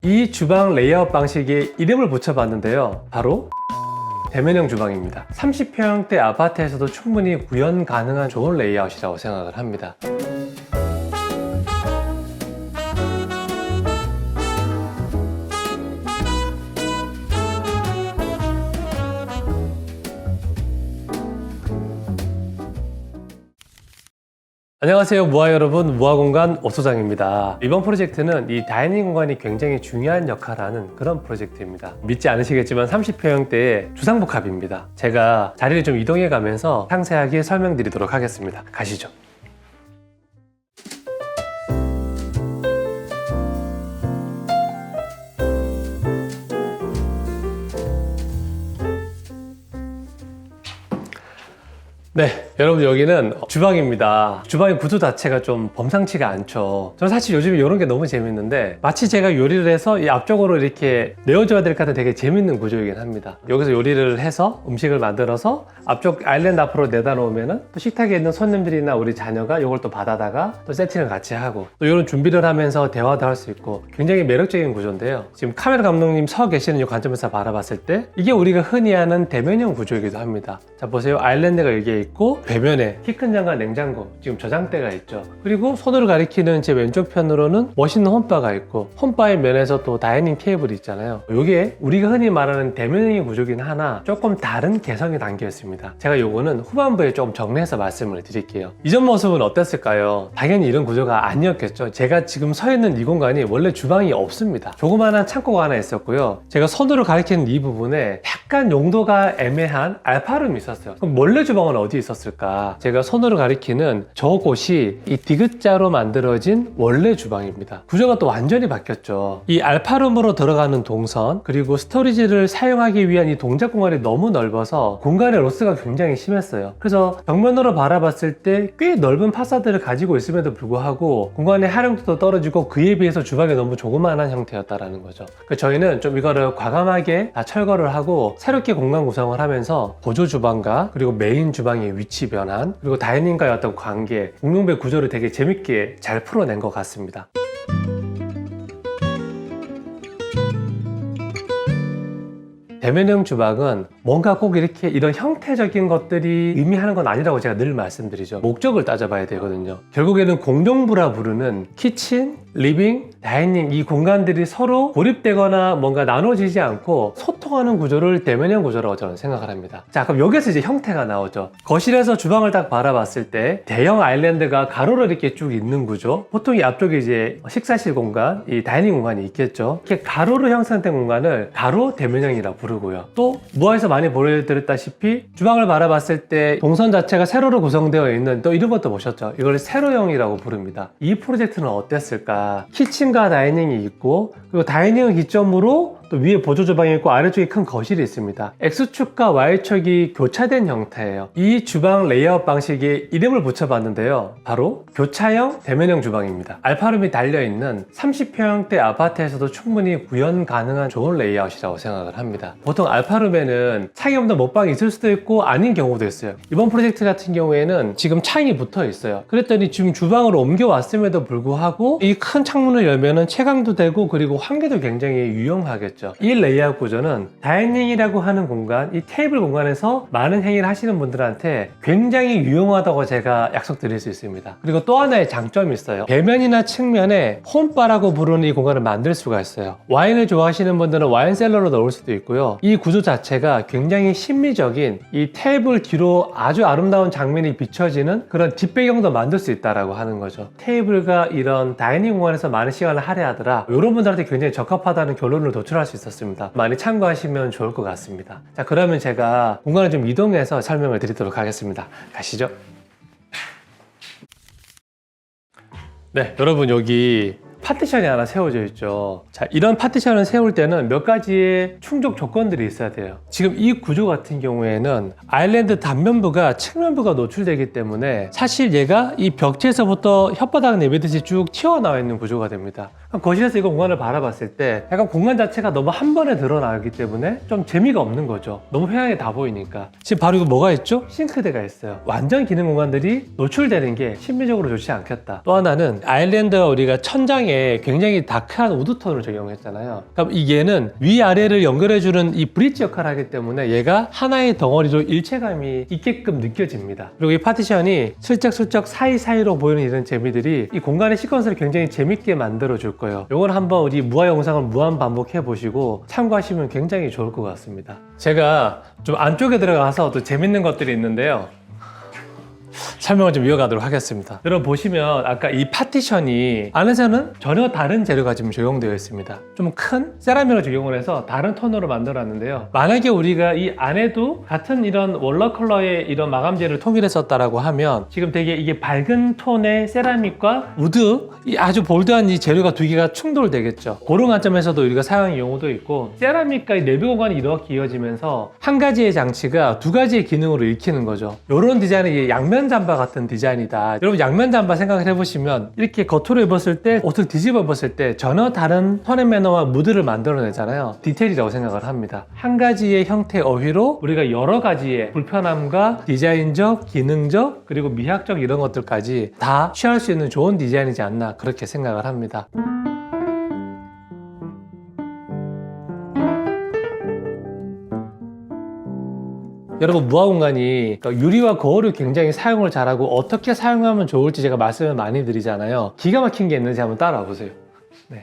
이 주방 레이아웃 방식에 이름을 붙여봤는데요. 바로 대면형 주방입니다. 30평형대 아파트에서도 충분히 구현 가능한 좋은 레이아웃이라고 생각을 합니다. 안녕하세요, 무아 여러분. 무아공간 오소장입니다. 이번 프로젝트는 이 다이닝 공간이 굉장히 중요한 역할을 하는 그런 프로젝트입니다. 믿지 않으시겠지만 30평형대의 주상복합입니다. 제가 자리를 좀 이동해 가면서 상세하게 설명드리도록 하겠습니다. 가시죠. 네, 여러분 여기는 주방입니다. 주방의 구조 자체가 좀 범상치가 않죠. 저는 사실 요즘에 이런 게 너무 재밌는데 마치 제가 요리를 해서 이 앞쪽으로 이렇게 내어줘야 될 것 같은 되게 재밌는 구조이긴 합니다. 여기서 요리를 해서 음식을 만들어서 앞쪽 아일랜드 앞으로 내다 놓으면은 또 식탁에 있는 손님들이나 우리 자녀가 이걸 또 받아다가 또 세팅을 같이 하고 또 이런 준비를 하면서 대화도 할 수 있고 굉장히 매력적인 구조인데요. 지금 카메라 감독님 서 계시는 이 관점에서 바라봤을 때 이게 우리가 흔히 하는 대면형 구조이기도 합니다. 자, 보세요. 아일랜드가 여기에 있고 배면에 키 큰 장과 냉장고, 지금 저장대가 있죠. 그리고 손으로 가리키는 제 왼쪽 편으로는 멋있는 홈바가 있고 홈바의 면에서 또 다이닝 테이블이 있잖아요. 이게 우리가 흔히 말하는 대면형의 구조긴 하나 조금 다른 개성이 담겨 있습니다. 제가 요거는 후반부에 조금 정리해서 말씀을 드릴게요. 이전 모습은 어땠을까요? 당연히 이런 구조가 아니었겠죠. 제가 지금 서 있는 이 공간이 원래 주방이 없습니다. 조그마한 창고가 하나 있었고요. 제가 손으로 가리키는 이 부분에 약간 용도가 애매한 알파룸이 있었어요. 그럼 원래 주방은 어디 있었을까? 제가 손으로 가리키는 저곳이 이 디귿자로 만들어진 원래 주방입니다. 구조가 또 완전히 바뀌었죠. 이 알파룸으로 들어가는 동선 그리고 스토리지를 사용하기 위한 이 동작 공간이 너무 넓어서 공간의 로스가 굉장히 심했어요. 그래서 벽면으로 바라봤을 때 꽤 넓은 파사드를 가지고 있음에도 불구하고 공간의 활용도도 떨어지고 그에 비해서 주방이 너무 조그마한 형태였다라는 거죠. 저희는 좀 이거를 과감하게 다 철거를 하고 새롭게 공간 구성을 하면서 보조 주방과 그리고 메인 주방의 위치 변환 그리고 다이닝과의 어떤 관계, 공용배 구조를 되게 재밌게 잘 풀어낸 것 같습니다. 대면형 주방은 뭔가 꼭 이렇게 이런 형태적인 것들이 의미하는 건 아니라고 제가 늘 말씀드리죠. 목적을 따져봐야 되거든요. 결국에는 공용부라 부르는 키친, 리빙, 다이닝 이 공간들이 서로 고립되거나 뭔가 나눠지지 않고 소통하는 구조를 대면형 구조라고 저는 생각을 합니다. 자, 그럼 여기서 이제 형태가 나오죠. 거실에서 주방을 딱 바라봤을 때 대형 아일랜드가 가로로 이렇게 쭉 있는 구조. 보통 이 앞쪽에 이제 식사실 공간, 이 다이닝 공간이 있겠죠. 이렇게 가로로 형성된 공간을 가로 대면형이라고 부르고요. 또 무아에서 많이 보여드렸다시피 주방을 바라봤을 때 동선 자체가 세로로 구성되어 있는 또 이런 것도 보셨죠. 이걸 세로형이라고 부릅니다. 이 프로젝트는 어땠을까? 키친과 다이닝이 있고 그리고 다이닝을 기점으로 또 위에 보조 주방이 있고 아래쪽에 큰 거실이 있습니다. X축과 Y축이 교차된 형태예요. 이 주방 레이아웃 방식에 이름을 붙여봤는데요. 바로 교차형 대면형 주방입니다. 알파룸이 달려있는 30평형대 아파트에서도 충분히 구현 가능한 좋은 레이아웃이라고 생각을 합니다. 보통 알파룸에는 창이 없는 먹방이 있을 수도 있고 아닌 경우도 있어요. 이번 프로젝트 같은 경우에는 지금 창이 붙어 있어요. 그랬더니 지금 주방으로 옮겨왔음에도 불구하고 이 큰 창문을 열면은 채광도 되고 그리고 환기도 굉장히 유용하겠죠. 이 레이아웃 구조는 다이닝이라고 하는 공간, 이 테이블 공간에서 많은 행위를 하시는 분들한테 굉장히 유용하다고 제가 약속드릴 수 있습니다. 그리고 또 하나의 장점이 있어요. 배면이나 측면에 홈바라고 부르는 이 공간을 만들 수가 있어요. 와인을 좋아하시는 분들은 와인 셀러로 넣을 수도 있고요. 이 구조 자체가 굉장히 심미적인 이 테이블 뒤로 아주 아름다운 장면이 비춰지는 그런 뒷배경도 만들 수 있다고 하는 거죠. 테이블과 이런 다이닝 공간에서 많은 시간을 할애하더라. 이런 분들한테 굉장히 적합하다는 결론을 도출할 수 있었습니다. 많이 참고하시면 좋을 것 같습니다. 자, 그러면 제가 공간을 좀 이동해서 설명을 드리도록 하겠습니다. 가시죠. 네, 여러분 여기 파티션이 하나 세워져 있죠. 자, 이런 파티션을 세울 때는 몇 가지의 충족 조건들이 있어야 돼요. 지금 이 구조 같은 경우에는 아일랜드 단면부가 측면부가 노출되기 때문에 사실 얘가 이 벽체에서부터 혓바닥 내비듯이 쭉 튀어나와 있는 구조가 됩니다. 거실에서 이 공간을 바라봤을 때 약간 공간 자체가 너무 한 번에 드러나기 때문에 좀 재미가 없는 거죠. 너무 회양이 다 보이니까. 지금 바로 이거 뭐가 있죠? 싱크대가 있어요. 완전 기능 공간들이 노출되는 게 심리적으로 좋지 않겠다. 또 하나는 아일랜드가 우리가 천장이 천장에 굉장히 다크한 우드톤을 적용했잖아요. 그럼 이게는 위아래를 연결해주는 이 브릿지 역할을 하기 때문에 얘가 하나의 덩어리로 일체감이 있게끔 느껴집니다. 그리고 이 파티션이 슬쩍슬쩍 사이사이로 보이는 이런 재미들이 이 공간의 시퀀스를 굉장히 재밌게 만들어 줄 거예요. 이건 한번 우리 무화 영상을 무한 반복해 보시고 참고하시면 굉장히 좋을 것 같습니다. 제가 좀 안쪽에 들어가서 또 재밌는 것들이 있는데요. 설명을 좀 이어가도록 하겠습니다. 여러분 보시면 아까 이 파티션이 안에서는 전혀 다른 재료가 지금 적용되어 있습니다. 좀 큰 세라믹을 적용을 해서 다른 톤으로 만들어 놨는데요. 만약에 우리가 이 안에도 같은 이런 월러 컬러의 이런 마감재를 통일했었다라고 하면 지금 되게 이게 밝은 톤의 세라믹과 우드, 이 아주 볼드한 이 재료가 두 개가 충돌되겠죠. 그런 관점에서도 우리가 사용하는 경우도 있고, 세라믹과 이 내부 공간이 이렇게 이어지면서 한 가지의 장치가 두 가지의 기능으로 읽히는 거죠. 이런 디자인은 이게 양면 잠바 같은 디자인이다. 여러분 양면 잠바 생각을 해보시면 이렇게 겉으로 입었을 때, 옷을 뒤집어 입었을 때 전혀 다른 톤의 매너와 무드를 만들어내잖아요. 디테일이라고 생각을 합니다. 한 가지의 형태 어휘로 우리가 여러 가지의 불편함과 디자인적, 기능적, 그리고 미학적 이런 것들까지 다 취할 수 있는 좋은 디자인이지 않나 그렇게 생각을 합니다. 여러분 무화 공간이 유리와 거울을 굉장히 사용을 잘하고 어떻게 사용하면 좋을지 제가 말씀을 많이 드리잖아요. 기가 막힌 게 있는지 한번 따라와 보세요. 네.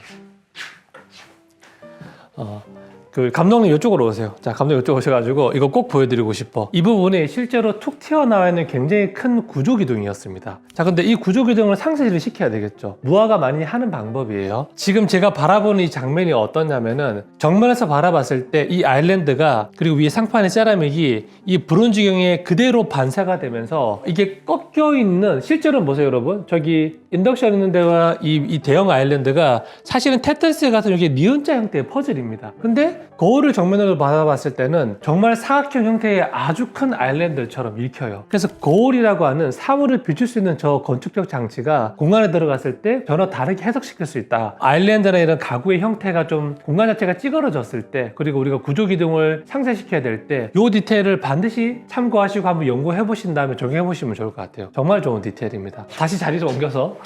그 감독님 이쪽으로 오세요. 자, 감독님 이쪽 오셔가지고 이거 꼭 보여드리고 싶어. 이 부분이 실제로 툭 튀어나와 있는 굉장히 큰 구조기둥이었습니다. 자, 근데 이 구조기둥을 상쇄를 시켜야 되겠죠. 무화가 많이 하는 방법이에요. 지금 제가 바라보는 이 장면이 어떠냐면은 정면에서 바라봤을 때 이 아일랜드가 그리고 위에 상판의 세라믹이 이 브론즈경에 그대로 반사가 되면서 이게 꺾여 있는, 실제로 보세요 여러분. 저기 인덕션 있는 데와 이 대형 아일랜드가 사실은 테트리스 같은 이게 니은자 형태의 퍼즐입니다. 근데 거울을 정면으로 바라봤을 때는 정말 사각형 형태의 아주 큰 아일랜드처럼 읽혀요. 그래서 거울이라고 하는 사물을 비출 수 있는 저 건축적 장치가 공간에 들어갔을 때 전혀 다르게 해석시킬 수 있다. 아일랜드나 이런 가구의 형태가 좀 공간 자체가 찌그러졌을 때, 그리고 우리가 구조기둥을 상쇄시켜야 될 때 이 디테일을 반드시 참고하시고 한번 연구해 보신 다음에 적용해 보시면 좋을 것 같아요. 정말 좋은 디테일입니다. 다시 자리를 옮겨서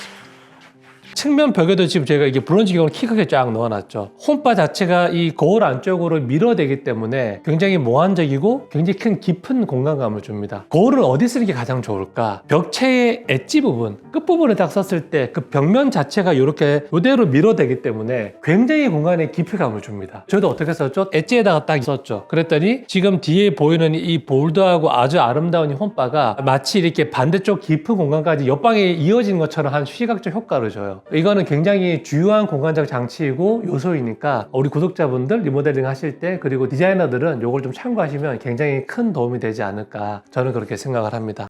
측면 벽에도 지금 제가 이게 브론즈경을 키 크게 쫙 넣어놨죠. 홈바 자체가 이 거울 안쪽으로 밀어대기 때문에 굉장히 몽환적이고 굉장히 큰 깊은 공간감을 줍니다. 거울은 어디 쓰는 게 가장 좋을까? 벽체의 엣지 부분, 끝부분에 딱 썼을 때 그 벽면 자체가 이렇게 이대로 밀어대기 때문에 굉장히 공간에 깊이감을 줍니다. 저도 어떻게 썼죠? 엣지에다가 딱 썼죠. 그랬더니 지금 뒤에 보이는 이 볼드하고 아주 아름다운 이 홈바가 마치 이렇게 반대쪽 깊은 공간까지 옆방에 이어진 것처럼 한 시각적 효과를 줘요. 이거는 굉장히 주요한 공간적 장치이고 요소이니까 우리 구독자분들 리모델링 하실 때, 그리고 디자이너들은 이걸 좀 참고하시면 굉장히 큰 도움이 되지 않을까, 저는 그렇게 생각을 합니다.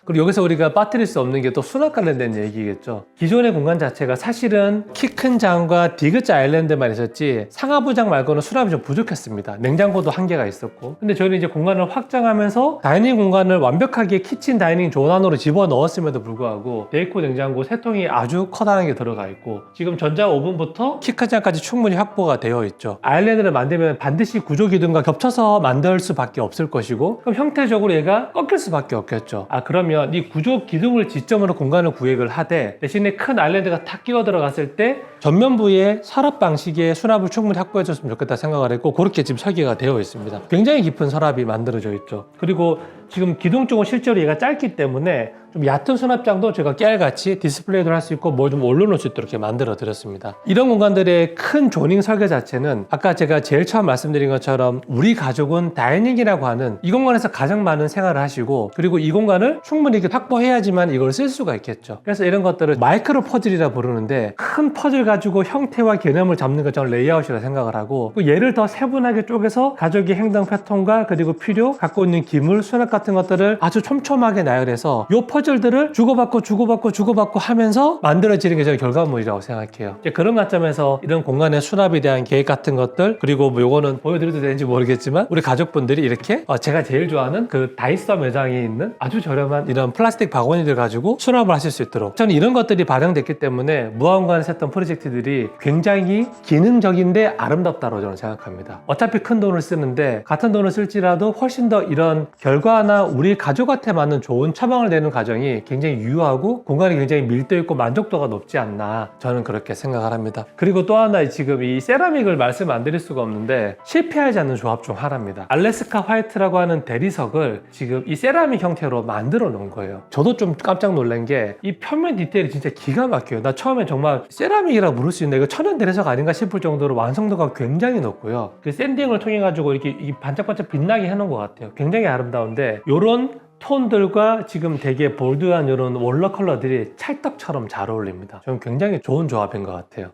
그리고 여기서 우리가 빠뜨릴 수 없는 게 또 수납 관련된 얘기겠죠. 기존의 공간 자체가 사실은 키 큰 장과 디귿자 아일랜드만 있었지 상하부장 말고는 수납이 좀 부족했습니다. 냉장고도 한계가 있었고. 근데 저희는 이제 공간을 확장하면서 다이닝 공간을 완벽하게 키친 다이닝 존 안으로 집어넣었음에도 불구하고 데이코 냉장고 3통이 아주 커다란 게 들어가 있고, 지금 전자 오븐부터 키 큰 장까지 충분히 확보가 되어 있죠. 아일랜드를 만들면 반드시 구조기둥과 겹쳐서 만들 수밖에 없을 것이고, 그럼 형태적으로 얘가 꺾일 수밖에 없겠죠. 그러면 이 구조 기둥을 지점으로 공간을 구획을 하되 대신에 큰 아일랜드가 탁 끼어 들어갔을 때 전면부에 서랍 방식의 수납을 충분히 확보해 줬으면 좋겠다 생각을 했고, 그렇게 지금 설계가 되어 있습니다. 굉장히 깊은 서랍이 만들어져 있죠. 그리고 지금 기둥 쪽은 실제로 얘가 짧기 때문에 좀 얕은 수납장도 제가 깨알같이 디스플레이도 할 수 있고 뭘 좀 올려놓을 수 있도록 이렇게 만들어 드렸습니다. 이런 공간들의 큰 조닝 설계 자체는 아까 제가 제일 처음 말씀드린 것처럼 우리 가족은 다이닝이라고 하는 이 공간에서 가장 많은 생활을 하시고, 그리고 이 공간을 충분히 이렇게 확보해야지만 이걸 쓸 수가 있겠죠. 그래서 이런 것들을 마이크로 퍼즐이라 부르는데, 큰 퍼즐 가지고 형태와 개념을 잡는 것 저는 레이아웃이라 생각을 하고, 얘를 더 세분하게 쪼개서 가족의 행동 패턴과 그리고 필요, 갖고 있는 기물, 수납 같은 것들을 아주 촘촘하게 나열해서 이 퍼즐들을 주고받고 하면서 만들어지는 게 저의 결과물이라고 생각해요. 이제 그런 관점에서 이런 공간의 수납에 대한 계획 같은 것들, 그리고 뭐 요거는 보여드려도 되는지 모르겠지만 우리 가족분들이 이렇게 제가 제일 좋아하는 그 다이소 매장에 있는 아주 저렴한 이런 플라스틱 바구니들 가지고 수납을 하실 수 있도록, 저는 이런 것들이 발행됐기 때문에 무화공간에서 했던 프로젝트들이 굉장히 기능적인데 아름답다고 저는 생각합니다. 어차피 큰 돈을 쓰는데 같은 돈을 쓸지라도 훨씬 더 이런 결과나 우리 가족한테 맞는 좋은 처방을 내는 과정이 환경이 굉장히 유효하고 공간이 굉장히 밀도 있고 만족도가 높지 않나 저는 그렇게 생각을 합니다. 그리고 또 하나 지금 이 세라믹을 말씀 안 드릴 수가 없는데 실패하지 않는 조합 중 하나입니다. 알래스카 화이트라고 하는 대리석을 지금 이 세라믹 형태로 만들어 놓은 거예요. 저도 좀 깜짝 놀란 게 이 표면 디테일이 진짜 기가 막혀요. 나 처음에 정말 세라믹이라 부를 수 있나, 이거 천연 대리석 아닌가 싶을 정도로 완성도가 굉장히 높고요. 그 샌딩을 통해 가지고 이렇게 반짝반짝 빛나게 해놓은 것 같아요. 굉장히 아름다운데 요런 톤들과 지금 되게 볼드한 이런 컬러 컬러들이 찰떡처럼 잘 어울립니다. 저는 굉장히 좋은 조합인 것 같아요.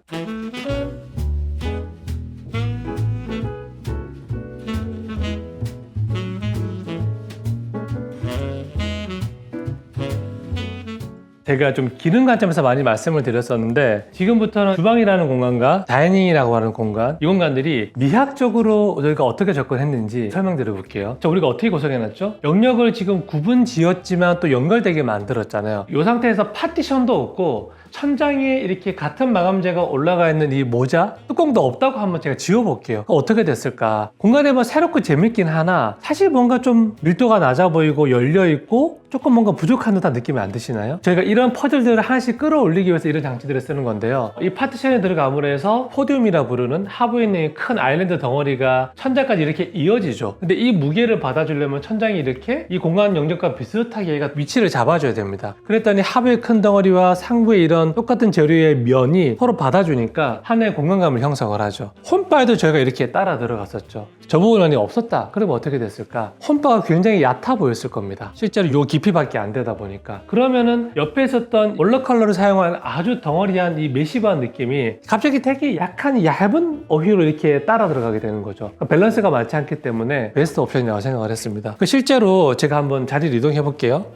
제가 좀 기능 관점에서 많이 말씀을 드렸었는데 지금부터는 주방이라는 공간과 다이닝이라고 하는 공간, 이 공간들이 미학적으로 저희가 어떻게 접근했는지 설명드려 볼게요. 자, 우리가 어떻게 구성해놨죠? 영역을 지금 구분 지었지만 또 연결되게 만들었잖아요. 이 상태에서 파티션도 없고 천장에 이렇게 같은 마감재가 올라가 있는 이 모자 뚜껑도 없다고 한번 제가 지워볼게요. 어떻게 됐을까? 공간이 뭐 새롭고 재밌긴 하나 사실 뭔가 좀 밀도가 낮아 보이고 열려있고 조금 뭔가 부족한 듯한 느낌이 안 드시나요? 저희가 이런 퍼즐들을 하나씩 끌어올리기 위해서 이런 장치들을 쓰는 건데요. 이 파티션에 들어감으로 해서 포디움이라 부르는 하부에 있는 큰 아일랜드 덩어리가 천장까지 이렇게 이어지죠. 근데 이 무게를 받아주려면 천장이 이렇게 이 공간 영역과 비슷하게 얘가 위치를 잡아줘야 됩니다. 그랬더니 하부의 큰 덩어리와 상부의 이런 똑같은 재료의 면이 서로 받아주니까 하나의 공간감을 형성을 하죠. 홈바에도 저희가 이렇게 따라 들어갔었죠. 저 부분이 없었다. 그러면 어떻게 됐을까? 홈바가 굉장히 얕아 보였을 겁니다. 실제로 요 깊이밖에 안 되다 보니까. 그러면은 옆에 있었던 컬러를 사용한 아주 덩어리한 이 메시브한 느낌이 갑자기 되게 약한 얇은 어휘로 이렇게 따라 들어가게 되는 거죠. 그러니까 밸런스가 맞지 않기 때문에 베스트 옵션이라고 생각을 했습니다. 실제로 제가 한번 자리를 이동해 볼게요.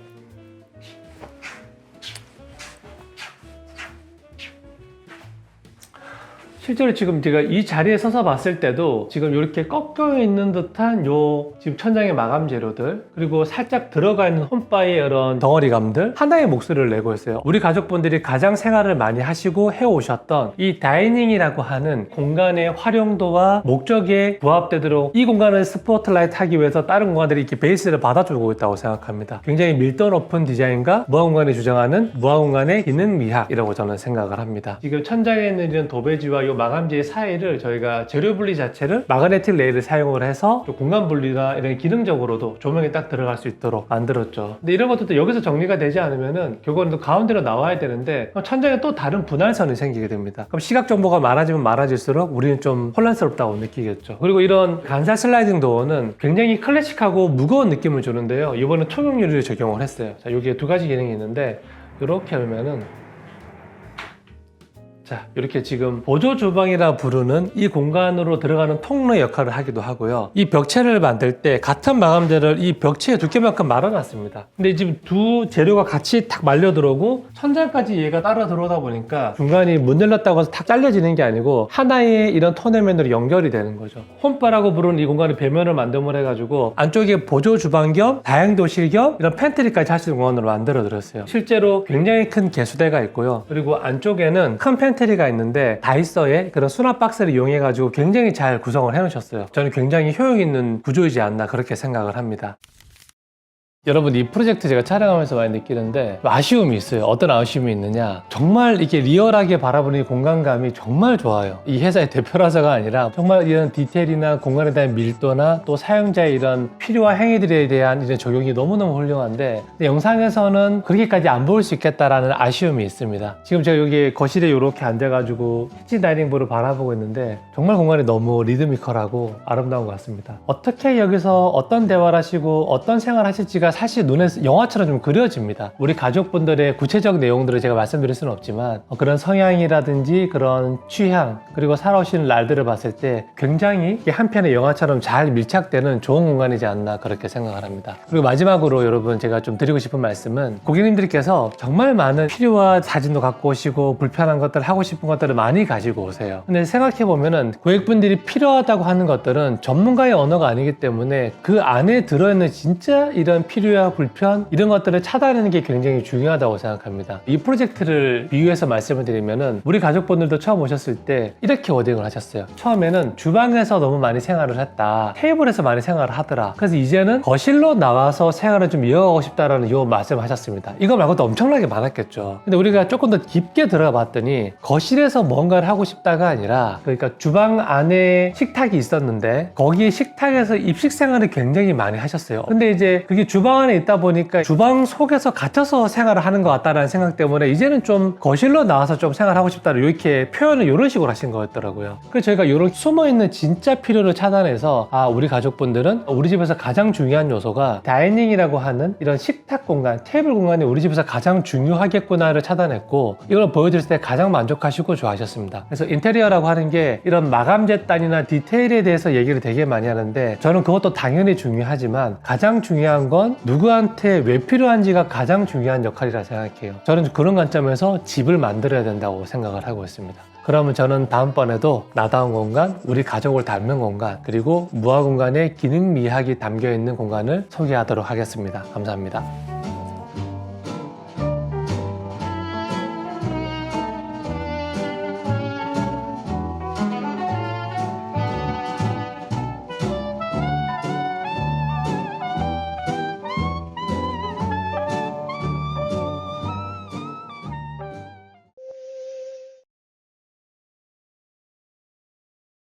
실제로 지금 제가 이 자리에 서서 봤을 때도 지금 이렇게 꺾여 있는 듯한 요 지금 천장의 마감 재료들, 그리고 살짝 들어가 있는 홈바의 이런 덩어리감들 하나의 목소리를 내고 있어요. 우리 가족분들이 가장 생활을 많이 하시고 해오셨던 이 다이닝이라고 하는 공간의 활용도와 목적에 부합되도록 이 공간을 스포트라이트 하기 위해서 다른 공간들이 이렇게 베이스를 받아주고 있다고 생각합니다. 굉장히 밀도 높은 디자인과 무화공간이 주장하는 무화공간의 기능 미학이라고 저는 생각을 합니다. 지금 천장에 있는 이런 도배지와 이 마감재 사이를 저희가 재료 분리 자체를 마그네틱 레일을 사용을 해서 공간 분리나 이런 기능적으로도 조명이 딱 들어갈 수 있도록 만들었죠. 근데 이런 것들도 여기서 정리가 되지 않으면은 결국은 또 가운데로 나와야 되는데 천장에 또 다른 분할선이 생기게 됩니다. 그럼 시각 정보가 많아지면 많아질수록 우리는 좀 혼란스럽다고 느끼겠죠. 그리고 이런 간살 슬라이딩 도어는 굉장히 클래식하고 무거운 느낌을 주는데요. 이번엔 투명 유리를 적용을 했어요. 자, 여기에 두 가지 기능이 있는데 이렇게 하면은 자, 이렇게 지금 보조 주방이라 부르는 이 공간으로 들어가는 통로 역할을 하기도 하고요. 이 벽체를 만들 때 같은 마감재를 이 벽체의 두께만큼 말아놨습니다. 근데 지금 두 재료가 같이 탁 말려 들어오고 천장까지 얘가 따라 들어오다 보니까 중간이 문 열렸다고 해서 탁 잘려지는 게 아니고 하나의 이런 토너맨으로 연결이 되는 거죠. 홈바라고 부르는 이 공간의 배면을 만듦을 해가지고 안쪽에 보조 주방 겸 다용도실 겸 이런 팬트리까지 할 수 있는 공간으로 만들어 드렸어요. 실제로 굉장히 큰 개수대가 있고요. 그리고 안쪽에는 큰 팬트리가 있는데 다이소의 그런 수납 박스를 이용해 가지고 굉장히 잘 구성을 해 놓으셨어요. 저는 굉장히 효용 있는 구조이지 않나 그렇게 생각을 합니다. 여러분, 이 프로젝트 제가 촬영하면서 많이 느끼는데 아쉬움이 있어요. 어떤 아쉬움이 있느냐, 정말 이렇게 리얼하게 바라보는 이 공간감이 정말 좋아요. 이 회사의 대표라서가 아니라 정말 이런 디테일이나 공간에 대한 밀도나 또 사용자의 이런 필요와 행위들에 대한 이런 적용이 너무너무 훌륭한데 영상에서는 그렇게까지 안 보일 수 있겠다라는 아쉬움이 있습니다. 지금 제가 여기 거실에 이렇게 앉아가지고 키친 다이닝볼을 바라보고 있는데 정말 공간이 너무 리드미컬하고 아름다운 것 같습니다. 어떻게 여기서 어떤 대화를 하시고 어떤 생활을 하실지가 사실 눈에 영화처럼 좀 그려집니다. 우리 가족분들의 구체적 내용들을 제가 말씀드릴 수는 없지만 그런 성향이라든지 그런 취향, 그리고 살아오시는 날들을 봤을 때 굉장히 한 편의 영화처럼 잘 밀착되는 좋은 공간이지 않나 그렇게 생각을 합니다. 그리고 마지막으로 여러분, 제가 좀 드리고 싶은 말씀은 고객님들께서 정말 많은 필요와 사진도 갖고 오시고 불편한 것들, 하고 싶은 것들을 많이 가지고 오세요. 근데 생각해보면은 고객분들이 필요하다고 하는 것들은 전문가의 언어가 아니기 때문에 그 안에 들어있는 진짜 이런 필요 불필요와 불편 이런 것들을 차단하는 게 굉장히 중요하다고 생각합니다. 이 프로젝트를 비유해서 말씀을 드리면은 우리 가족분들도 처음 오셨을 때 이렇게 워딩을 하셨어요. 처음에는 주방에서 너무 많이 생활을 했다, 테이블에서 많이 생활을 하더라, 그래서 이제는 거실로 나와서 생활을 좀 이어가고 싶다라는 요 말씀을 하셨습니다. 이거 말고도 엄청나게 많았겠죠. 근데 우리가 조금 더 깊게 들어가 봤더니 거실에서 뭔가를 하고 싶다가 아니라, 그러니까 주방 안에 식탁이 있었는데 거기에 식탁에서 입식 생활을 굉장히 많이 하셨어요. 근데 이제 그게 주방 안에 있다 보니까 주방 속에서 갇혀서 생활을 하는 것 같다는 생각 때문에 이제는 좀 거실로 나와서 좀 생활하고 싶다는 이렇게 표현을 이런 식으로 하신 거였더라고요. 그래서 저희가 이런 숨어있는 진짜 필요를 차단해서 우리 가족분들은 우리 집에서 가장 중요한 요소가 다이닝이라고 하는 이런 식탁 공간, 테이블 공간이 우리 집에서 가장 중요하겠구나를 차단했고, 이걸 보여드렸을 때 가장 만족하시고 좋아하셨습니다. 그래서 인테리어라고 하는 게 이런 마감재단이나 디테일에 대해서 얘기를 되게 많이 하는데, 저는 그것도 당연히 중요하지만 가장 중요한 건 누구한테 왜 필요한지가 가장 중요한 역할이라 생각해요. 저는 그런 관점에서 집을 만들어야 된다고 생각을 하고 있습니다. 그러면 저는 다음번에도 나다운 공간, 우리 가족을 닮는 공간, 그리고 무화 공간의 기능 미학이 담겨 있는 공간을 소개하도록 하겠습니다. 감사합니다.